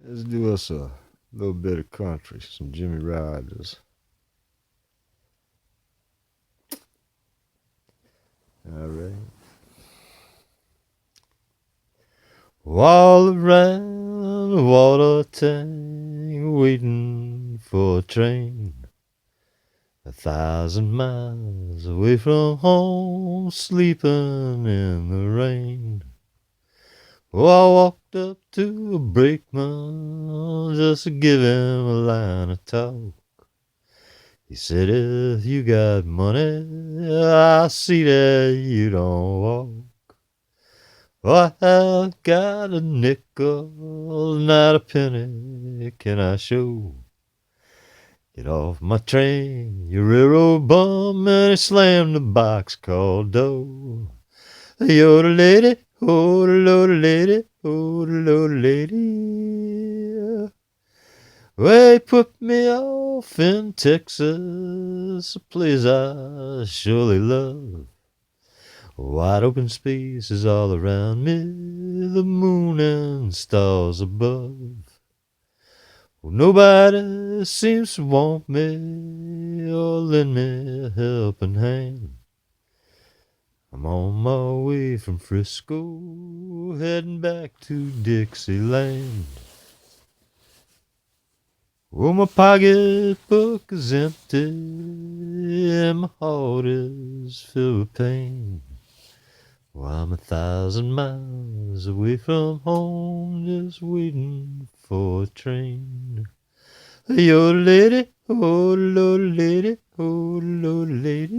Let's do us a little bit of country, some Jimmy Rogers. All right. All around the water tank, waiting for a train. 1,000 miles away from home, sleeping in the rain. Oh, I walked up to a brakeman just to give him a line of talk. He said, if you got money, I see that you don't walk. Oh, I've got a nickel, not a penny, can I show? Get off my train, you railroad bum, and he slammed the box called dough. You're the lady, oh, the load lady, oh, the load lady. Well, he put me off in Texas, a place I surely love. Wide open spaces all around me, the moon and stars above. Well, nobody seems to want me or lend me a helping hand. I'm on my way from Frisco, heading back to Dixieland. Oh, my pocketbook is empty and my heart is filled with pain. Well, I'm 1,000 miles away from home, just waiting for a train. You're the lady, oh, the Lord lady, oh, the Lord lady.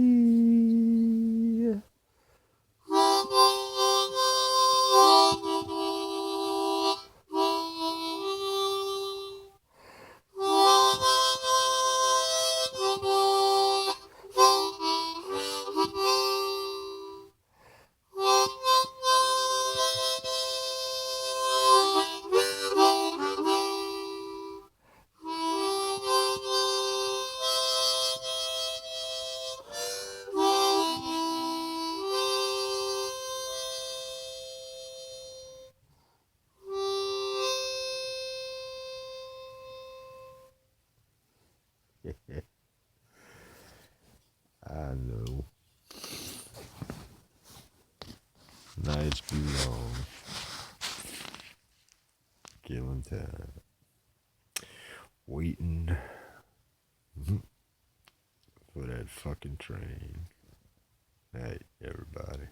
I know. Nights be long, killing time, waiting for that fucking train. Night, everybody.